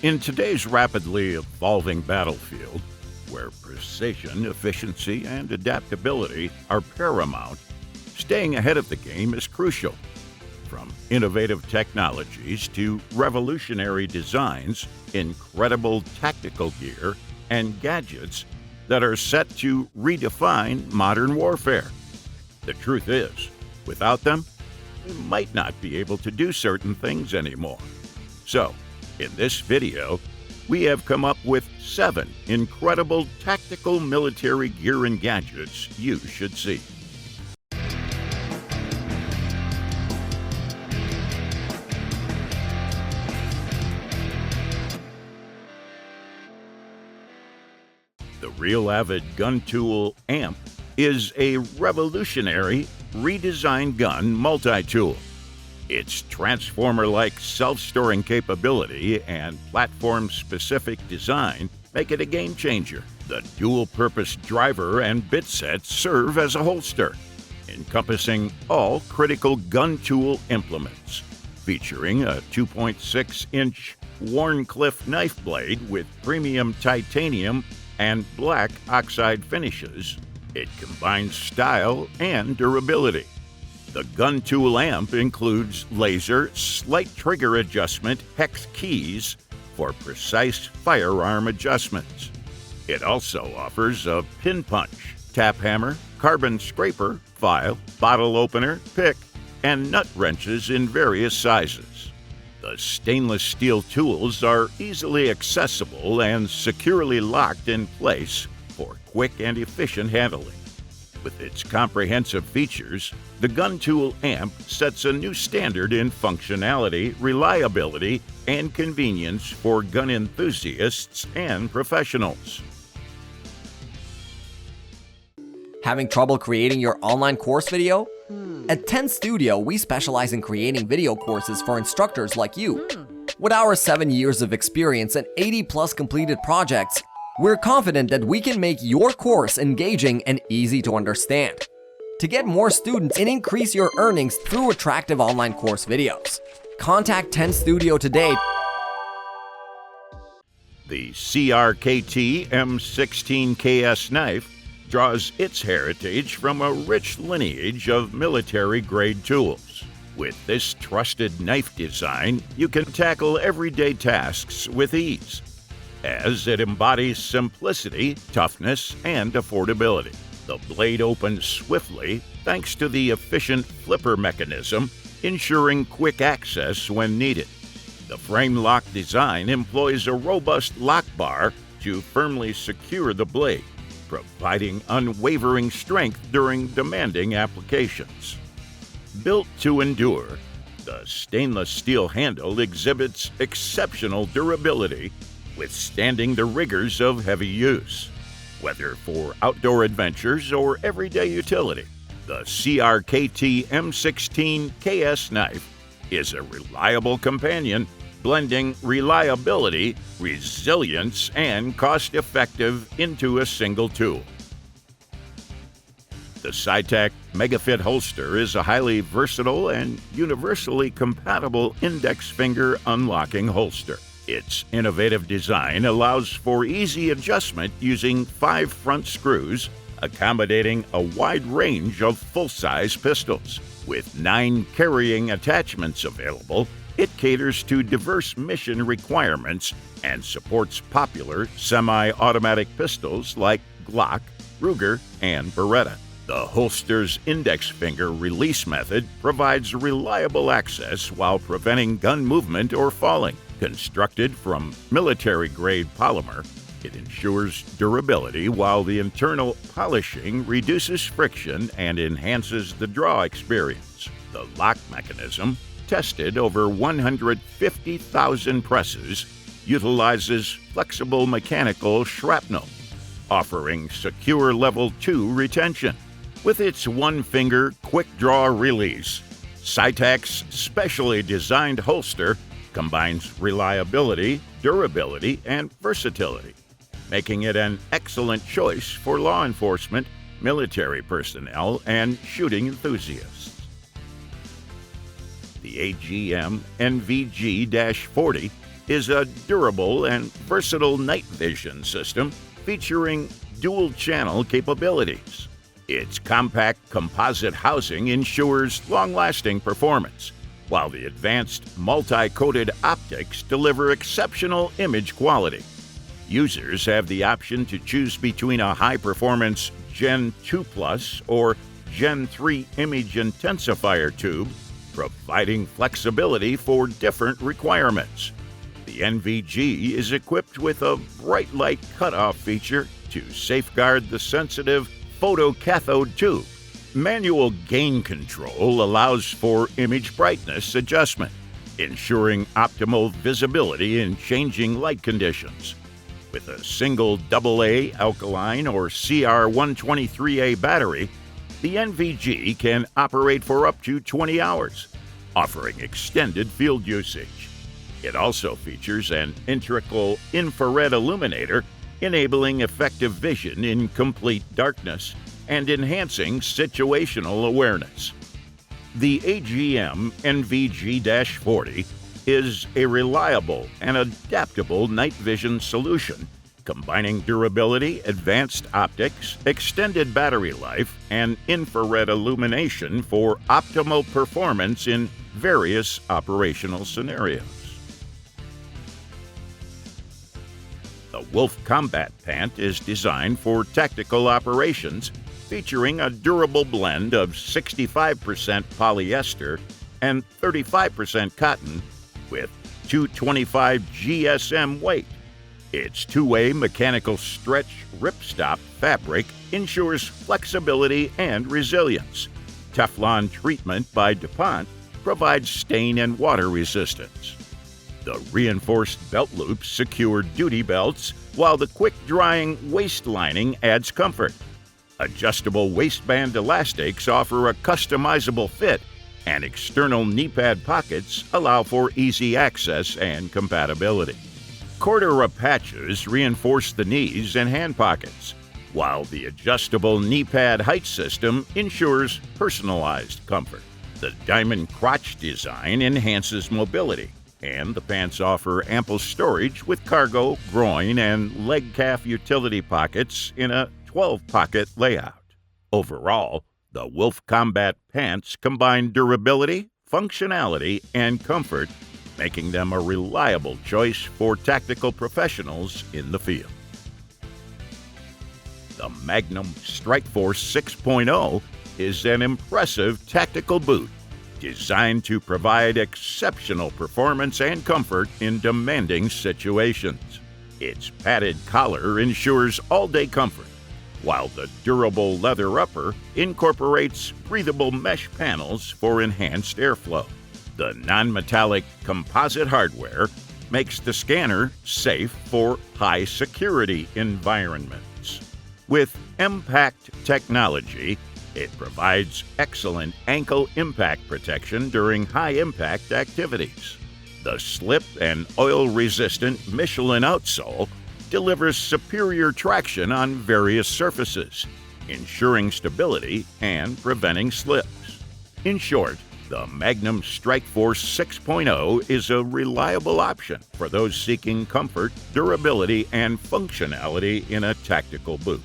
In today's rapidly evolving battlefield, where precision, efficiency, and adaptability are paramount, staying ahead of the game is crucial. From innovative technologies to revolutionary designs, incredible tactical gear, and gadgets that are set to redefine modern warfare. The truth is, without them, we might not be able to do certain things anymore. So, in this video, we have come up with 7 incredible tactical military gear and gadgets you should see. The real Avid Gun Tool Amp is a revolutionary, redesigned gun multi-tool. Its transformer-like self-storing capability and platform-specific design make it a game-changer. The dual-purpose driver and bit sets serve as a holster, encompassing all critical gun tool implements, featuring a 2.6-inch Wharncliffe knife blade with premium titanium and black oxide finishes. It combines style and durability. The Gun Tool Amp includes laser, slight trigger adjustment hex keys for precise firearm adjustments. It also offers a pin punch, tap hammer, carbon scraper, file, bottle opener, pick, and nut wrenches in various sizes. The stainless steel tools are easily accessible and securely locked in place for quick and efficient handling. With its comprehensive features, the Gun Tool Amp sets a new standard in functionality, reliability, and convenience for gun enthusiasts and professionals. Having trouble creating your online course video? At 10 Studio, we specialize in creating video courses for instructors like you. With our 7 years of experience and 80+ completed projects, we're confident that we can make your course engaging and easy to understand. To get more students and increase your earnings through attractive online course videos, contact 10 Studio today. The CRKT M16 Knife draws its heritage from a rich lineage of military-grade tools. With this trusted knife design, you can tackle everyday tasks with ease, as it embodies simplicity, toughness, and affordability. The blade opens swiftly thanks to the efficient flipper mechanism, ensuring quick access when needed. The frame lock design employs a robust lock bar to firmly secure the blade, providing unwavering strength during demanding applications. Built to endure, the stainless steel handle exhibits exceptional durability, withstanding the rigors of heavy use. Whether for outdoor adventures or everyday utility, the CRKT M16 Knife is a reliable companion, blending reliability, resilience, and cost-effective into a single tool. The Scitex Megafit holster is a highly versatile and universally compatible index finger unlocking holster. Its innovative design allows for easy adjustment using 5 front screws, accommodating a wide range of full-size pistols. With 9 carrying attachments available, it caters to diverse mission requirements and supports popular semi-automatic pistols like Glock, Ruger, and Beretta. The holster's index finger release method provides reliable access while preventing gun movement or falling. Constructed from military-grade polymer, it ensures durability while the internal polishing reduces friction and enhances the draw experience. The lock mechanism, tested over 150,000 presses, utilizes flexible mechanical shrapnel, offering secure Level 2 retention. With its one-finger quick-draw release, Scitex specially designed holster combines reliability, durability, and versatility, making it an excellent choice for law enforcement, military personnel, and shooting enthusiasts. The AGM NVG-40 is a durable and versatile night vision system featuring dual-channel capabilities. Its compact composite housing ensures long-lasting performance, while the advanced multi-coated optics deliver exceptional image quality. Users have the option to choose between a high-performance Gen 2 Plus or Gen 3 image intensifier tube, providing flexibility for different requirements. The NVG is equipped with a bright light cutoff feature to safeguard the sensitive photocathode tube. Manual gain control allows for image brightness adjustment, ensuring optimal visibility in changing light conditions. With a single AA alkaline or CR123A battery, the NVG can operate for up to 20 hours, offering extended field usage. It also features an integral infrared illuminator, enabling effective vision in complete darkness and enhancing situational awareness. The AGM NVG-40 is a reliable and adaptable night vision solution, combining durability, advanced optics, extended battery life, and infrared illumination for optimal performance in various operational scenarios. The Wolf Combat Pant is designed for tactical operations, featuring a durable blend of 65% polyester and 35% cotton with 225 GSM weight. Its two-way mechanical stretch ripstop fabric ensures flexibility and resilience. Teflon treatment by DuPont provides stain and water resistance. The reinforced belt loops secure duty belts, while the quick-drying waist lining adds comfort. Adjustable waistband elastics offer a customizable fit, and external knee pad pockets allow for easy access and compatibility. Cordura patches reinforce the knees and hand pockets, while the adjustable knee pad height system ensures personalized comfort. The diamond crotch design enhances mobility, and the pants offer ample storage with cargo, groin, and leg calf utility pockets in a 12-pocket layout. Overall, the Wolf Combat Pants combine durability, functionality, and comfort, making them a reliable choice for tactical professionals in the field. The Magnum Strikeforce 6.0 is an impressive tactical boot designed to provide exceptional performance and comfort in demanding situations. Its padded collar ensures all-day comfort, while the durable leather upper incorporates breathable mesh panels for enhanced airflow. The non-metallic composite hardware makes the scanner safe for high-security environments. With Impact technology, it provides excellent ankle impact protection during high-impact activities. The slip and oil-resistant Michelin outsole delivers superior traction on various surfaces, ensuring stability and preventing slips. In short, the Magnum Strikeforce 6.0 is a reliable option for those seeking comfort, durability, and functionality in a tactical boot.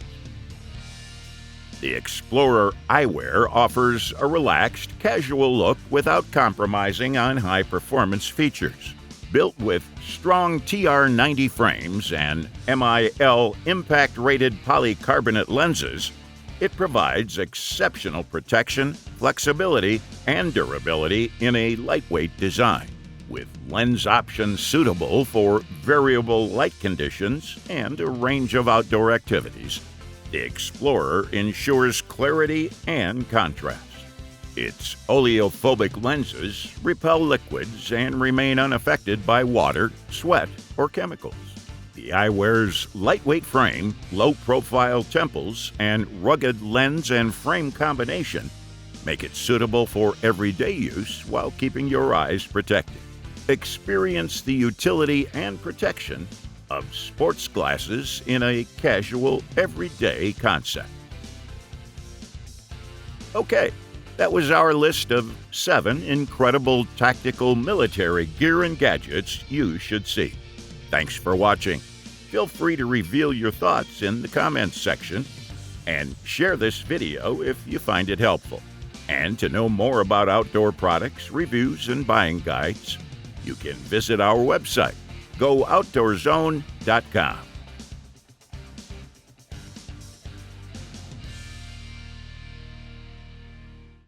The Explorer eyewear offers a relaxed, casual look without compromising on high-performance features. Built with strong TR90 frames and MIL impact-rated polycarbonate lenses, it provides exceptional protection, flexibility, and durability in a lightweight design, with lens options suitable for variable light conditions and a range of outdoor activities. The Explorer ensures clarity and contrast. Its oleophobic lenses repel liquids and remain unaffected by water, sweat, or chemicals. The eyewear's lightweight frame, low-profile temples, and rugged lens and frame combination make it suitable for everyday use while keeping your eyes protected. Experience the utility and protection of sports glasses in a casual, everyday concept. Okay, That was our list of 7 incredible tactical military gear and gadgets you should see. Thanks for watching. Feel free to reveal your thoughts in the comments section and share this video if you find it helpful. And to know more about outdoor products, reviews, and buying guides, you can visit our website, GoOutdoorZone.com.